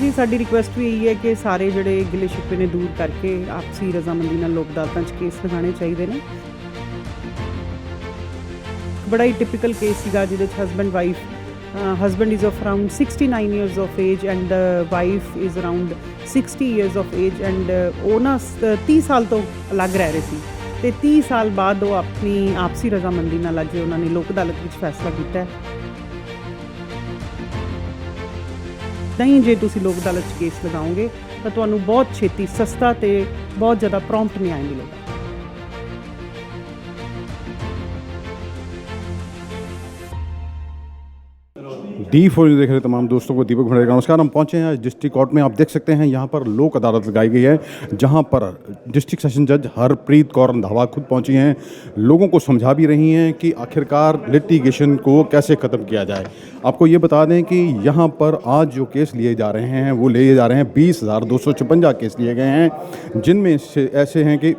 ਜੀ ਸਾਡੀ ਰਿਕੁਐਸਟ ਵੀ ਇਹੀ ਹੈ ਕਿ ਸਾਰੇ ਜਿਹੜੇ ਗਿਲੇ ਸ਼ਿਕਵੇ ਨੇ ਦੂਰ ਕਰਕੇ ਆਪਸੀ ਰਜ਼ਾਮੰਦੀ ਨਾਲ ਲੋਕ ਅਦਾਲਤਾਂ 'ਚ ਕੇਸ ਲਗਾਉਣੇ ਚਾਹੀਦੇ ਨੇ। ਬੜਾ ਹੀ ਟਿਪੀਕਲ ਕੇਸ ਸੀਗਾ ਜਿਹਦੇ 'ਚ husband is of around 69 years of age and the wife is around 60 years of age and ਉਹ ਨਾ 30 ਸਾਲ ਤੋਂ ਅਲੱਗ ਰਹਿ ਰਹੇ ਸੀ ਤੇ 30 ਸਾਲ ਬਾਅਦ ਉਹ ਆਪਣੀ ਆਪਸੀ ਰਜ਼ਾਮੰਦੀ ਨਾਲ ਅੱਜ ਉਹਨਾਂ ਨੇ ਲੋਕ ਅਦਾਲਤ ਵਿੱਚ ਫੈਸਲਾ ਕੀਤਾ ਹੈ। ਨਹੀਂ ਜੇ ਤੁਸੀਂ ਲੋਕ ਅਦਾਲਤ 'ਚ ਕੇਸ ਲਗਾਓਗੇ ਤਾਂ ਤੁਹਾਨੂੰ ਬਹੁਤ ਛੇਤੀ ਸਸਤਾ ਤੇ ਬਹੁਤ ਜ਼ਿਆਦਾ ਪ੍ਰੌਂਪਟ ਨਿਆਂ ਮਿਲੇਗਾ। D4 न्यूज़ देख रहे तमाम दोस्तों को दीपक भंडारी का नमस्कार। हम पहुंचे हैं डिस्ट्रिक्ट कोर्ट में। आप देख सकते हैं यहाँ पर लोक अदालत लगाई गई है, जहाँ पर डिस्ट्रिक्ट सेशन जज हरप्रीत कौर रंधावा खुद पहुंची हैं, लोगों को समझा भी रही हैं कि आखिरकार लिटिगेशन को कैसे ख़त्म किया जाए। आपको ये बता दें कि यहाँ पर आज जो केस लिए जा रहे हैं वो लिए जा रहे हैं 20,256 केस लिए गए हैं, जिनमें से ऐसे हैं कि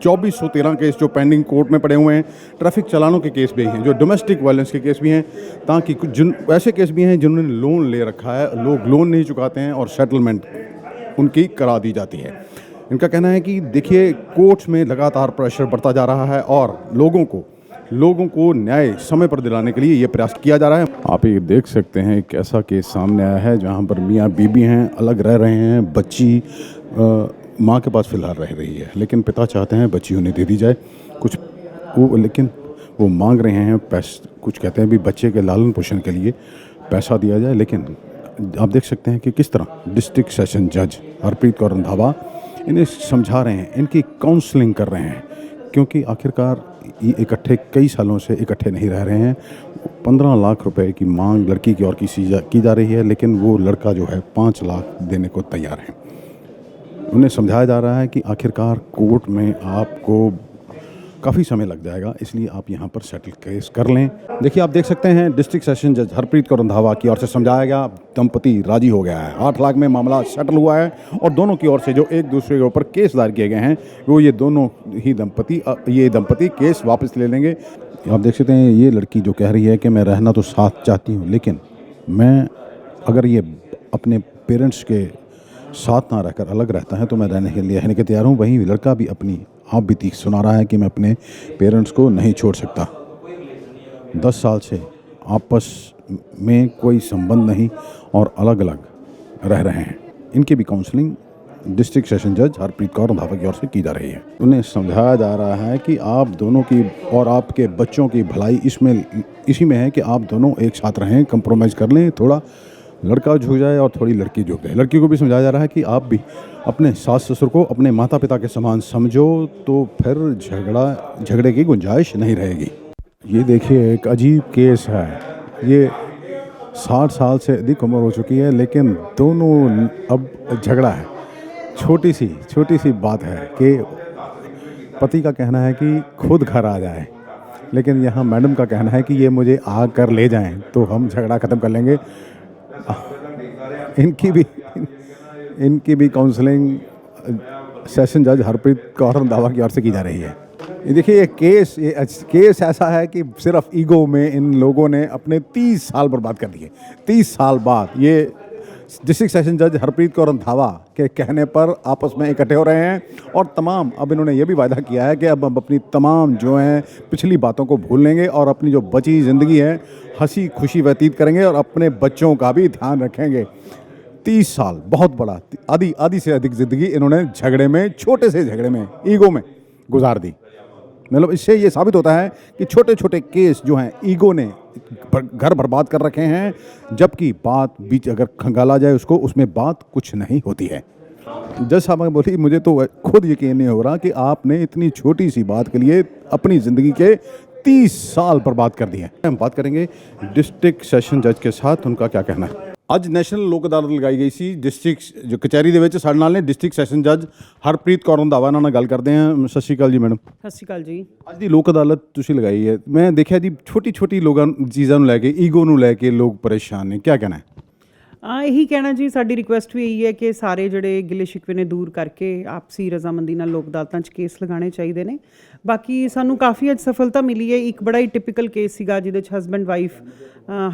2413 केस जो पेंडिंग कोर्ट में पड़े हुए हैं, ट्रैफिक चालानों के केस भी हैं, जो डोमेस्टिक वायलेंस के केस भी हैं, ताकि कुछ जिन ऐसे केस भी हैं जिन्होंने लोन ले रखा है, लोग लोन नहीं चुकाते हैं और सेटलमेंट उनकी करा दी जाती है। इनका कहना है कि देखिए कोर्ट्स में लगातार प्रेशर बढ़ता जा रहा है और लोगों को न्याय समय पर दिलाने के लिए ये प्रयास किया जा रहा है। आप ये देख सकते हैं एक ऐसा केस सामने आया है जहाँ पर मियाँ बीबी हैं, अलग रह रहे हैं, बच्ची माँ के पास फ़िलहाल रह रही है, लेकिन पिता चाहते हैं बच्ची उन्हें दे दी जाए लेकिन वो मांग रहे हैं कुछ कहते हैं भी बच्चे के लालन पोषण के लिए पैसा दिया जाए। लेकिन आप देख सकते हैं कि किस तरह डिस्ट्रिक्ट सेशन जज हरप्रीत कौर रंधावा इन्हें समझा रहे हैं, इनकी काउंसलिंग कर रहे हैं, क्योंकि आखिरकार ये कई सालों से इकट्ठे नहीं रह रहे हैं। 15 लाख रुपए की मांग लड़की की और की जा रही है, लेकिन वो लड़का जो है 5 लाख देने को तैयार है। उन्हें समझाया जा रहा है कि आखिरकार कोर्ट में आपको काफ़ी समय लग जाएगा, इसलिए आप यहाँ पर सेटल केस कर लें। देखिए आप देख सकते हैं डिस्ट्रिक्ट सेशन जज हरप्रीत कौर रंधावा की ओर से समझाया गया, दंपति राजी हो गया है, 8 लाख में मामला सेटल हुआ है और दोनों की ओर से जो एक दूसरे के ऊपर केस दायर किए गए हैं वो ये दंपति केस वापस ले लेंगे। आप देख सकते हैं ये लड़की जो कह रही है कि मैं रहना तो साथ चाहती हूँ, लेकिन मैं अगर ये अपने पेरेंट्स के साथ ना रहकर अलग रहता है तो मैं रहने के तैयार हूँ। वहीं लड़का भी अपनी आप बीती सुना रहा है कि मैं अपने पेरेंट्स को नहीं छोड़ सकता। 10 साल से आपस में कोई संबंध नहीं और अलग अलग रह रहे हैं। इनकी भी काउंसलिंग डिस्ट्रिक्ट सेशन जज हरप्रीत कौर रंधावा की ओर से की जा रही है। उन्हें समझाया जा रहा है कि आप दोनों की और आपके बच्चों की भलाई इसी में है कि आप दोनों एक साथ रहें, कंप्रोमाइज़ कर लें, थोड़ा लड़का झुक जाए और थोड़ी लड़की झुक जाए। लड़की को भी समझाया जा रहा है कि आप भी अपने सास ससुर को अपने माता पिता के समान समझो, तो फिर झगड़े की गुंजाइश नहीं रहेगी। ये देखिए एक अजीब केस है, ये 60 साल से अधिक उम्र हो चुकी है, लेकिन दोनों अब झगड़ा है। छोटी सी बात है कि पति का कहना है कि खुद घर आ जाए, लेकिन यहाँ मैडम का कहना है कि ये मुझे आकर ले जाएं तो हम झगड़ा ख़त्म कर लेंगे। इनकी भी काउंसलिंग सेशन जज हरप्रीत कौर रंधावा की ओर से की जा रही है। ये देखिए ये केस ऐसा है कि सिर्फ ईगो में इन लोगों ने अपने 30 साल बर्बाद कर दिए। 30 साल बाद ये डिस्ट्रिक्ट सेशन जज हरप्रीत कौर रंधावा के कहने पर आपस में इकट्ठे हो रहे हैं और अब इन्होंने ये भी वायदा किया है कि अब अपनी तमाम जो हैं पिछली बातों को भूल लेंगे और अपनी जो बची ज़िंदगी है हंसी खुशी व्यतीत करेंगे और अपने बच्चों का भी ध्यान रखेंगे। 30 साल बहुत बड़ा आधी से अधिक ज़िंदगी इन्होंने छोटे से झगड़े में ईगो में गुजार दी। मतलब इससे ये साबित होता है कि छोटे छोटे केस जो हैं ईगो ने घर बर्बाद कर रखे हैं, जबकि बात बीच अगर खंगाला जाए उसमें बात कुछ नहीं होती है। जज साहब बोली मुझे तो खुद यकीन नहीं हो रहा कि आपने इतनी छोटी सी बात के लिए अपनी ज़िंदगी के 30 साल बर्बाद कर दिए। हम बात करेंगे डिस्ट्रिक्ट सेशन जज के साथ, उनका क्या कहना है। ਅੱਜ ਨੈਸ਼ਨਲ ਲੋਕ ਅਦਾਲਤ ਲਗਾਈ ਗਈ ਸੀ ਡਿਸਟ੍ਰਿਕਟ ਜੋ ਕਚਹਿਰੀ ਦੇ ਵਿੱਚ। ਸਾਡੇ ਨਾਲ ਨੇ ਡਿਸਟ੍ਰਿਕਟ ਸੈਸ਼ਨ ਜੱਜ ਹਰਪ੍ਰੀਤ ਕੌਰ ਰੰਧਾਵਾ, ਇਹਨਾਂ ਨਾਲ ਗੱਲ ਕਰਦੇ ਹਾਂ। ਸਤਿ ਸ਼੍ਰੀ ਅਕਾਲ ਜੀ ਮੈਡਮ। ਸਤਿ ਸ਼੍ਰੀ ਅਕਾਲ ਜੀ। ਅੱਜ ਦੀ ਲੋਕ ਅਦਾਲਤ ਤੁਸੀਂ ਲਗਾਈ ਹੈ, ਮੈਂ ਦੇਖਿਆ ਜੀ ਛੋਟੀ ਲੋਕਾਂ ਚੀਜ਼ਾਂ ਨੂੰ ਲੈ ਕੇ ਈਗੋ ਨੂੰ ਲੈ ਕੇ ਲੋਕ ਪਰੇਸ਼ਾਨ ਨੇ, ਕੀ ਕਹਿਣਾ ਹੈ। ਇਹੀ ਕਹਿਣਾ ਜੀ, ਸਾਡੀ ਰਿਕੁਐਸਟ ਵੀ ਇਹੀ ਹੈ ਕਿ ਸਾਰੇ ਜਿਹੜੇ ਗਿਲੇ ਸ਼ਿਕਵੇ ਨੇ ਦੂਰ ਕਰਕੇ ਆਪਸੀ ਰਜ਼ਾਮੰਦੀ ਨਾਲ ਲੋਕ ਅਦਾਲਤਾਂ 'ਚ ਕੇਸ ਲਗਾਉਣੇ ਚਾਹੀਦੇ ਨੇ। ਬਾਕੀ ਸਾਨੂੰ ਕਾਫੀ ਅੱਜ ਸਫਲਤਾ ਮਿਲੀ ਹੈ। ਇੱਕ ਬੜਾ ਹੀ ਟਿਪੀਕਲ ਕੇਸ ਸੀਗਾ ਜਿਹਦੇ 'ਚ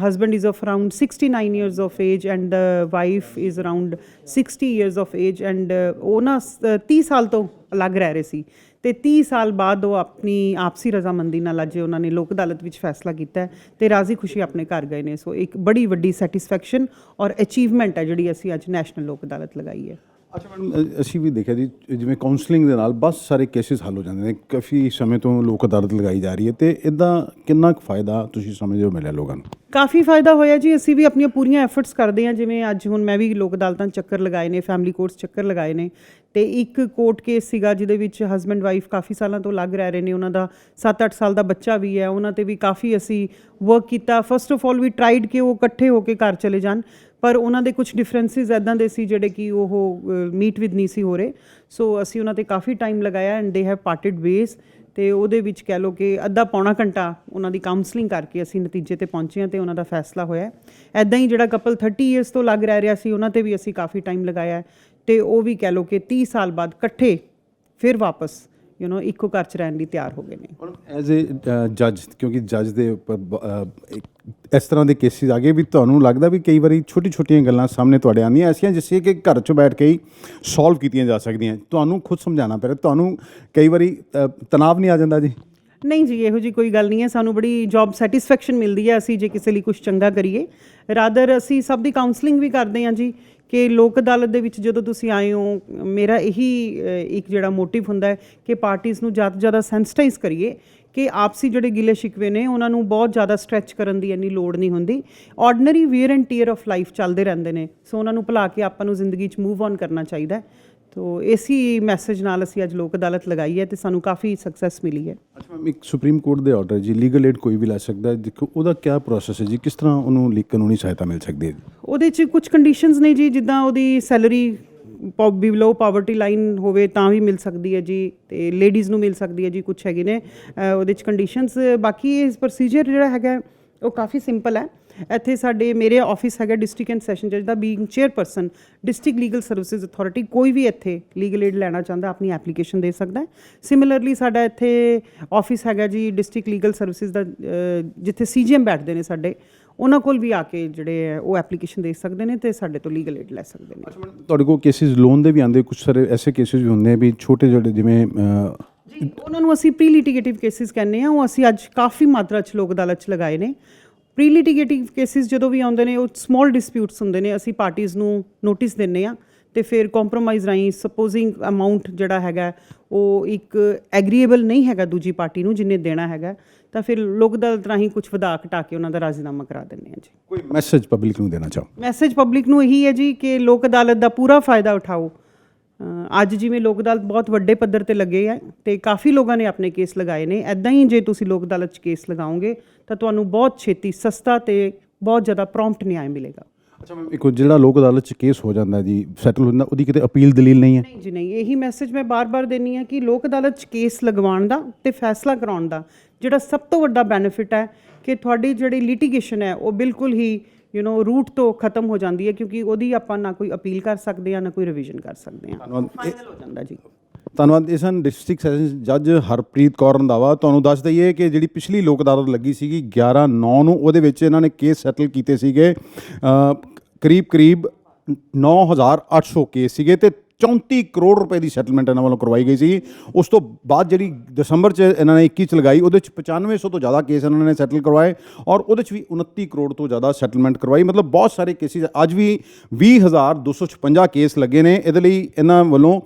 husband is of around 69 years of age and the wife is around 60 years of age and ਉਹ ਨਾ 30 ਸਾਲ ਤੋਂ ਅਲੱਗ ਰਹਿ ਰਹੇ ਸੀ ਤੇ 30 ਸਾਲ ਬਾਅਦ ਉਹ ਆਪਣੀ ਆਪਸੀ ਰਜ਼ਾਮੰਦੀ ਨਾਲ ਅੱਜ ਉਹਨਾਂ ਨੇ ਲੋਕ ਅਦਾਲਤ ਵਿੱਚ ਫੈਸਲਾ ਕੀਤਾ ਤੇ ਰਾਜ਼ੀ ਖੁਸ਼ੀ ਆਪਣੇ ਘਰ ਗਏ ਨੇ। ਸੋ ਇੱਕ ਬੜੀ ਵੱਡੀ ਸੈਟੀਸਫੈਕਸ਼ਨ ਔਰ ਅਚੀਵਮੈਂਟ ਹੈ ਜਿਹੜੀ ਅਸੀਂ ਅੱਜ ਨੈਸ਼ਨਲ ਲੋਕ ਅਦਾਲਤ ਲਗਾਈ ਹੈ। ਅੱਛਾ ਮੈਡਮ, ਅਸੀਂ ਵੀ ਦੇਖਿਆ ਜੀ ਜਿਵੇਂ ਕਾਉਂਸਲਿੰਗ ਦੇ ਨਾਲ ਬਹੁਤ ਸਾਰੇ ਕੇਸਿਸ ਹੱਲ ਹੋ ਜਾਂਦੇ ਨੇ। ਕਾਫੀ ਸਮੇਂ ਤੋਂ ਲੋਕ ਅਦਾਲਤ ਲਗਾਈ ਜਾ ਰਹੀ ਹੈ ਤੇ ਇੱਦਾਂ ਕਿੰਨਾ ਕੁ ਫਾਇਦਾ ਤੁਸੀਂ ਸਮਝਦੇ ਹੋ ਮਿਲਿਆ ਲੋਕਾਂ ਨੂੰ? ਕਾਫੀ ਫਾਇਦਾ ਹੋਇਆ ਜੀ। ਅਸੀਂ ਵੀ ਆਪਣੀਆਂ ਪੂਰੀਆਂ ਐਫਰਟਸ ਕਰਦੇ ਹਾਂ। ਜਿਵੇਂ ਅੱਜ ਹੁਣ ਮੈਂ ਵੀ ਲੋਕ ਅਦਾਲਤਾਂ 'ਚ ਚੱਕਰ ਲਗਾਏ ਨੇ, ਫੈਮਿਲੀ ਕੋਰਟਸ ਚੱਕਰ ਲਗਾਏ ਨੇ ਤੇ ਇੱਕ ਕੋਰਟ ਕੇਸ ਸੀਗਾ ਜਿਹਦੇ ਵਿੱਚ ਹਸਬੈਂਡ ਵਾਈਫ ਕਾਫੀ ਸਾਲਾਂ ਤੋਂ ਲੱਗ ਰਹੇ ਨੇ। ਉਹਨਾਂ ਦਾ 7-8 ਸਾਲ ਦਾ ਬੱਚਾ ਵੀ ਹੈ। ਉਹਨਾਂ 'ਤੇ ਵੀ ਕਾਫੀ ਅਸੀਂ ਵਰਕ ਕੀਤਾ। First of all we tried ਕਿ ਉਹ ਇਕੱਠੇ ਹੋ ਕੇ ਘਰ ਚਲੇ ਜਾਣ, ਪਰ ਉਹਨਾਂ ਦੇ ਕੁਝ ਡਿਫਰੈਂਸਿਸ ਇੱਦਾਂ ਦੇ ਸੀ ਜਿਹੜੇ ਕਿ ਉਹ ਮੀਟ ਵਿਦ ਨਹੀਂ ਸੀ ਹੋ ਰਹੇ। ਸੋ ਅਸੀਂ ਉਹਨਾਂ 'ਤੇ ਕਾਫੀ ਟਾਈਮ ਲਗਾਇਆ ਐਂਡ ਦੇ ਹੈਵ ਪਾਰਟਿਡ ਵੇਜ਼ ਤੇ ਉਹਦੇ ਵਿੱਚ ਕਹਿ ਲਓ ਕਿ ਅੱਧਾ ਪੌਣਾ ਘੰਟਾ ਉਹਨਾਂ ਦੀ ਕਾਉਂਸਲਿੰਗ ਕਰਕੇ ਅਸੀਂ ਨਤੀਜੇ 'ਤੇ ਪਹੁੰਚੇ ਹਾਂ ਤੇ ਉਹਨਾਂ ਦਾ ਫੈਸਲਾ ਹੋਇਆ। ਇੱਦਾਂ ਹੀ ਜਿਹੜਾ ਕਪਲ 30 ਇਅਰਸ ਤੋਂ ਲੱਗ ਰਹਿ ਰਿਹਾ ਸੀ ਉਹਨਾਂ 'ਤੇ ਵੀ ਅਸੀਂ ਕਾਫੀ ਟਾਈਮ ਲਗਾਇਆ ਤੇ ਉਹ ਵੀ ਕਹਿ ਲਓ ਕਿ 30 ਸਾਲ ਬਾਅਦ ਇਕੱਠੇ ਫਿਰ ਵਾਪਸ ਇੱਕੋ ਘਰ 'ਚ ਰਹਿਣ ਲਈ ਤਿਆਰ ਹੋ ਗਏ ਨੇ। ਐਜ਼ ਏ ਜੱਜ, ਕਿਉਂਕਿ ਜੱਜ ਦੇ ਉੱਪਰ ਇਸ ਤਰ੍ਹਾਂ ਦੇ ਕੇਸਿਸ ਆ ਗਏ ਵੀ ਤੁਹਾਨੂੰ ਲੱਗਦਾ ਵੀ ਕਈ ਵਾਰੀ ਛੋਟੀ-ਛੋਟੀਆਂ ਗੱਲਾਂ ਸਾਹਮਣੇ ਤੁਹਾਡੇ ਆਉਂਦੀਆਂ ਐਸੀਆਂ ਜਿਸ ਕਿ ਘਰ 'ਚ ਬੈਠ ਕੇ ਹੀ ਸੋਲਵ ਕੀਤੀਆਂ ਜਾ ਸਕਦੀਆਂ, ਤੁਹਾਨੂੰ ਖੁਦ ਸਮਝਾਉਣਾ ਪੈ ਰਿਹਾ, ਤੁਹਾਨੂੰ ਕਈ ਵਾਰੀ ਤਣਾਅ ਨਹੀਂ ਆ ਜਾਂਦਾ ਜੀ? ਨਹੀਂ ਜੀ, ਇਹੋ ਜਿਹੀ ਕੋਈ ਗੱਲ ਨਹੀਂ ਹੈ। ਸਾਨੂੰ ਬੜੀ ਜੌਬ ਸੈਟਿਸਫੈਕਸ਼ਨ ਮਿਲਦੀ ਹੈ ਅਸੀਂ ਜੇ ਕਿਸੇ ਲਈ ਕੁਛ ਚੰਗਾ ਕਰੀਏ। ਰਾਦਰ ਅਸੀਂ ਸਭ ਦੀ ਕਾਉਂਸਲਿੰਗ ਵੀ ਕਰਦੇ ਹਾਂ ਜੀ ਕਿ ਲੋਕ ਅਦਾਲਤ ਦੇ ਵਿੱਚ ਜਦੋਂ ਤੁਸੀਂ ਆਏ ਹੋ, ਮੇਰਾ ਇਹੀ ਇੱਕ ਜਿਹੜਾ ਮੋਟਿਵ ਹੁੰਦਾ ਹੈ ਕਿ ਪਾਰਟੀਆਂ ਨੂੰ ਜ਼ਿਆਦਾ ਤੋਂ ਜ਼ਿਆਦਾ ਸੈਂਸਿਟਾਈਜ਼ ਕਰੀਏ ਕਿ ਆਪਸੀ ਜਿਹੜੇ ਗਿਲੇ ਸ਼ਿਕਵੇ ਨੇ ਉਹਨਾਂ ਨੂੰ ਬਹੁਤ ਜ਼ਿਆਦਾ ਸਟ੍ਰੈਚ ਕਰਨ ਦੀ ਇੰਨੀ ਲੋੜ ਨਹੀਂ ਹੁੰਦੀ। Ordinary wear and tear of life ਚੱਲਦੇ ਰਹਿੰਦੇ ਨੇ। ਸੋ ਉਹਨਾਂ ਨੂੰ ਭੁਲਾ ਕੇ ਆਪਾਂ ਨੂੰ ਜ਼ਿੰਦਗੀ 'ਚ ਮੂਵ ਔਨ ਕਰਨਾ ਚਾਹੀਦਾ। ਤੋ ਇਸੀ ਮੈਸੇਜ ਨਾਲ ਅਸੀਂ ਅੱਜ ਲੋਕ ਅਦਾਲਤ ਲਗਾਈ ਹੈ ਤੇ ਸਾਨੂੰ ਕਾਫੀ ਸਕਸੈਸ ਮਿਲੀ ਹੈ। ਅੱਛਾ ਮੈਮ, ਇੱਕ ਸੁਪਰੀਮ ਕੋਰਟ ਦੇ ਆਰਡਰ ਜੀ ਲੀਗਲ ਏਡ ਕੋਈ ਵੀ ਲੈ ਸਕਦਾ, ਦੇਖੋ ਉਹਦਾ ਕੀ ਪ੍ਰੋਸੈਸ ਹੈ ਜੀ? ਕਿਸ ਤਰ੍ਹਾਂ ਉਹਨੂੰ ਕਾਨੂੰਨੀ ਸਹਾਇਤਾ ਮਿਲ ਸਕਦੀ ਹੈ? ਉਹਦੇ 'ਚ ਕੁਝ ਕੰਡੀਸ਼ਨਸ ਨੇ ਜੀ, ਜਿੱਦਾਂ ਉਹਦੀ ਸੈਲਰੀ ਬਿਲੋ ਪਾਵਰਟੀ ਲਾਈਨ ਹੋਵੇ ਤਾਂ ਵੀ ਮਿਲ ਸਕਦੀ ਹੈ ਜੀ ਤੇ ਲੇਡੀਜ਼ ਨੂੰ ਮਿਲ ਸਕਦੀ ਹੈ ਜੀ। ਕੁਛ ਹੈਗੇ ਨੇ ਉਹਦੇ 'ਚ ਕੰਡੀਸ਼ਨਸ। ਬਾਕੀ ਇਹ ਪ੍ਰੋਸੀਜਰ ਜਿਹੜਾ ਹੈਗਾ ਉਹ ਕਾਫੀ ਸਿੰਪਲ ਹੈ। ਇੱਥੇ ਮੇਰੇ ਆਫਿਸ ਹੈਗਾ ਡਿਸਟ੍ਰਿਕਟ ਐਂਡ ਸੈਸ਼ਨ ਜੱਜ ਦਾ, being chairperson district legal services authority. ਕੋਈ ਵੀ ਇੱਥੇ ਲੀਗਲ ਏਡ ਲੈਣਾ ਚਾਹੁੰਦਾ ਆਪਣੀ ਐਪਲੀਕੇਸ਼ਨ ਦੇ ਸਕਦਾ ਹੈ। ਸਿਮਿਲਰਲੀ ਸਾਡਾ ਇੱਥੇ ਆਫਿਸ ਹੈਗਾ ਜੀ ਡਿਸਟ੍ਰਿਕਟ ਲੀਗਲ ਸਰਵਿਸਿਜ਼ ਦਾ, ਜਿੱਥੇ CGM ਬੈਠਦੇ ਨੇ ਸਾਡੇ, ਉਹਨਾਂ ਕੋਲ ਵੀ ਆ ਕੇ ਜਿਹੜੇ ਹੈ ਉਹ ਐਪਲੀਕੇਸ਼ਨ ਦੇ ਸਕਦੇ ਨੇ ਤੇ ਸਾਡੇ ਤੋਂ ਲੀਗਲ ਏਡ ਲੈ ਸਕਦੇ ਨੇ। ਅੱਛਾ ਮੈਡਮ, ਤੁਹਾਡੇ ਕੋਲ ਕੇਸਿਸ ਲੋਨ ਦੇ ਵੀ ਆਉਂਦੇ, ਕੁਝ ਸਾਰੇ ਐਸੇ ਕੇਸਿਸ ਵੀ ਹੁੰਦੇ ਵੀ ਛੋਟੇ ਜਿਹੜੇ ਜਿਵੇਂ ਜੀ, ਉਹਨਾਂ ਨੂੰ ਅਸੀਂ ਪ੍ਰੀ ਲਿਟੀਗੇਟਿਵ ਕੇਸਿਸ ਕਹਿੰਦੇ ਹਾਂ। ਉਹ ਅਸੀਂ ਅੱਜ ਕਾਫੀ ਮਾਤਰਾ 'ਚ ਲੋਕ ਅਦਾਲਤ 'ਚ ਲਗਾਏ ਨੇ। ਪ੍ਰੀ ਲਿਟੀਗੇਟਿਵ ਕੇਸਿਸ ਜਦੋਂ ਵੀ ਆਉਂਦੇ ਨੇ ਉਹ ਸਮੌਲ ਡਿਸਪਿਊਟਸ ਹੁੰਦੇ ਨੇ। ਅਸੀਂ ਪਾਰਟੀਆਂ ਨੂੰ ਨੋਟਿਸ ਦਿੰਦੇ ਹਾਂ ਤੇ ਫਿਰ ਕੰਪਰੋਮਾਈਜ਼ ਰਾਹੀਂ ਸਪੋਜ਼ਿੰਗ ਅਮਾਊਂਟ ਜਿਹੜਾ ਹੈਗਾ ਉਹ ਇੱਕ ਐਗਰੀਏਬਲ ਨਹੀਂ ਹੈਗਾ ਦੂਜੀ ਪਾਰਟੀ ਨੂੰ ਜਿੰਨੇ ਦੇਣਾ ਹੈਗਾ, ਤਾਂ ਫਿਰ ਲੋਕ ਅਦਾਲਤ ਰਾਹੀਂ ਕੁਝ ਵਧਾ ਘਟਾ ਕੇ ਉਹਨਾਂ ਦਾ ਰਾਜ਼ੀਨਾਮਾ ਕਰਾ ਦਿੰਦੇ ਹਾਂ ਜੀ। ਕੋਈ ਮੈਸੇਜ ਪਬਲਿਕ ਨੂੰ ਦੇਣਾ ਚਾਹੋ? ਮੈਸੇਜ ਪਬਲਿਕ ਨੂੰ ਇਹੀ ਹੈ ਜੀ ਕਿ ਲੋਕ ਅਦਾਲਤ ਦਾ ਪੂਰਾ ਫਾਇਦਾ ਉਠਾਓ। ਅੱਜ ਜਿਵੇਂ ਲੋਕ ਅਦਾਲਤ ਬਹੁਤ ਵੱਡੇ ਪੱਧਰ 'ਤੇ ਲੱਗੇ ਹੈ ਤੇ ਕਾਫੀ ਲੋਕਾਂ ਨੇ ਆਪਣੇ ਕੇਸ ਲਗਾਏ ਨੇ। ਇੱਦਾਂ ਹੀ ਜੇ ਤੁਸੀਂ ਲੋਕ ਅਦਾਲਤ 'ਚ ਕੇਸ ਲਗਾਓਗੇ ਤਾਂ ਤੁਹਾਨੂੰ ਬਹੁਤ ਛੇਤੀ, ਸਸਤਾ ਤੇ ਬਹੁਤ ਜ਼ਿਆਦਾ ਪ੍ਰੌਂਪਟ ਨਿਆਂ ਮਿਲੇਗਾ। ਅੱਛਾ ਮੈਮ, ਇੱਕ ਜਿਹੜਾ ਲੋਕ ਅਦਾਲਤ 'ਚ ਕੇਸ ਹੋ ਜਾਂਦਾ ਜੀ, ਸੈਟਲ ਹੁੰਦਾ, ਉਹਦੀ ਕਿਤੇ ਅਪੀਲ ਦਲੀਲ ਨਹੀਂ ਹੈ? ਨਹੀਂ ਜੀ, ਨਹੀਂ। ਇਹੀ ਮੈਸੇਜ ਮੈਂ ਬਾਰ-ਬਾਰ ਦਿੰਦੀ ਹਾਂ ਕਿ ਲੋਕ ਅਦਾਲਤ 'ਚ ਕੇਸ ਲਗਵਾਉਣ ਦਾ ਤੇ ਫੈਸਲਾ ਕਰਾਉਣ ਦਾ ਜਿਹੜਾ ਸਭ ਤੋਂ ਵੱਡਾ ਬੈਨੀਫਿਟ ਹੈ ਕਿ ਤੁਹਾਡੀ ਜਿਹੜੀ ਲਿਟੀਗੇਸ਼ਨ ਹੈ ਉਹ ਬਿਲਕੁਲ ਹੀ ਰੂਟ ਤੋਂ ਖਤਮ ਹੋ ਜਾਂਦੀ ਹੈ, ਕਿਉਂਕਿ ਉਹਦੀ ਆਪਾਂ ਨਾ ਕੋਈ ਅਪੀਲ ਕਰ ਸਕਦੇ ਹਾਂ ਨਾ ਕੋਈ ਰਿਵੀਜ਼ਨ ਕਰ ਸਕਦੇ ਹਾਂ। ਫਾਈਨਲ ਹੋ ਜਾਂਦਾ ਜੀ। ਧੰਨਵਾਦ। ਇਹ ਸਨ ਡਿਸਟ੍ਰਿਕਟ ਸੈਸ਼ਨ ਜੱਜ ਹਰਪ੍ਰੀਤ ਕੌਰ ਰੰਧਾਵਾ। ਤੁਹਾਨੂੰ ਦੱਸ ਦਈਏ ਕਿ ਜਿਹੜੀ ਪਿਛਲੀ ਲੋਕ ਅਦਾਲਤ ਲੱਗੀ ਸੀਗੀ 11/9 ਨੂੰ, ਉਹਦੇ ਵਿੱਚ ਇਹਨਾਂ ਨੇ ਕੇਸ ਸੈਟਲ ਕੀਤੇ ਸੀਗੇ ਕਰੀਬ 9,800 ਕੇਸ ਸੀਗੇ ਤੇ 34 ਕਰੋੜ ਰੁਪਏ ਦੀ ਸੈਟਲਮੈਂਟ ਇਹਨਾਂ ਵੱਲੋਂ ਕਰਵਾਈ ਗਈ ਸੀ। ਉਸ ਤੋਂ ਬਾਅਦ ਜਿਹੜੀ ਦਸੰਬਰ 'ਚ ਇਹਨਾਂ ਨੇ 21 'ਚ ਲਗਾਈ, ਉਹਦੇ 'ਚ 9500 ਤੋਂ ਜ਼ਿਆਦਾ ਕੇਸ ਇਹਨਾਂ ਨੇ ਸੈਟਲ ਕਰਵਾਏ ਔਰ ਉਹਦੇ 'ਚ ਵੀ 29 ਕਰੋੜ ਤੋਂ ਜ਼ਿਆਦਾ ਸੈਟਲਮੈਂਟ ਕਰਵਾਈ। ਮਤਲਬ ਬਹੁਤ ਸਾਰੇ ਕੇਸਿਸ ਅੱਜ ਵੀ 20,256 ਕੇਸ ਲੱਗੇ ਨੇ। ਇਹਦੇ ਲਈ ਇਹਨਾਂ ਵੱਲੋਂ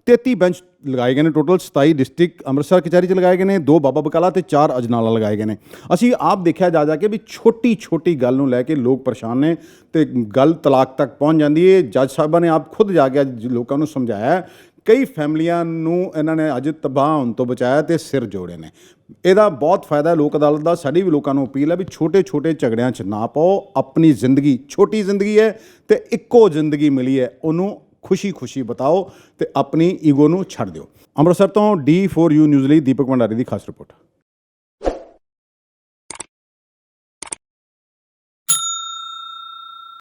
33 ਬੈਂਚ ਲਗਾਏ ਗਏ ਨੇ। ਟੋਟਲ 27 ਡਿਸਟ੍ਰਿਕਟ ਅੰਮ੍ਰਿਤਸਰ ਕਚਹਿਰੀ 'ਚ ਲਗਾਏ ਗਏ ਨੇ, 2 ਬਾਬਾ ਬਕਾਲਾ ਤੇ 4 ਅਜਨਾਲਾ ਲਗਾਏ ਗਏ ਨੇ। ਅਸੀਂ ਆਪ ਦੇਖਿਆ ਜਾ ਕੇ ਵੀ ਛੋਟੀ ਗੱਲ ਨੂੰ ਲੈ ਕੇ ਲੋਕ ਪਰੇਸ਼ਾਨ ਨੇ ਤੇ ਗੱਲ ਤਲਾਕ ਤੱਕ ਪਹੁੰਚ ਜਾਂਦੀ ਹੈ। ਜੱਜ ਸਾਹਿਬਾਂ ਨੇ ਆਪ ਖੁਦ ਜਾ ਕੇ ਅੱਜ ਲੋਕਾਂ ਨੂੰ ਸਮਝਾਇਆ। ਕਈ ਫੈਮਲੀਆਂ ਨੂੰ ਇਹਨਾਂ ਨੇ ਅੱਜ ਤਬਾਹ ਹੋਣ ਤੋਂ ਬਚਾਇਆ ਤੇ ਸਿਰ ਜੋੜੇ ਨੇ। ਇਹਦਾ ਬਹੁਤ ਫਾਇਦਾ ਲੋਕ ਅਦਾਲਤ ਦਾ। ਸਾਡੀ ਵੀ ਲੋਕਾਂ ਨੂੰ ਅਪੀਲ ਹੈ ਵੀ ਛੋਟੇ ਝਗੜਿਆਂ 'ਚ ਨਾ ਪਾਓ। ਆਪਣੀ ਜ਼ਿੰਦਗੀ ਛੋਟੀ ਜ਼ਿੰਦਗੀ ਹੈ ਤੇ ਇੱਕੋ ਜ਼ਿੰਦਗੀ ਮਿਲੀ ਹੈ, ਉਹਨੂੰ ਖੁਸ਼ੀ ਬਿਤਾਓ ਤੇ ਆਪਣੀ ਈਗੋ ਨੂੰ ਛੱਡ ਦਿਓ। ਅੰਮ੍ਰਿਤਸਰ ਤੋਂ D4U ਨਿਊਜ਼ ਲਈ ਦੀਪਕ ਭੰਡਾਰੀ ਦੀ ਖਾਸ ਰਿਪੋਰਟ।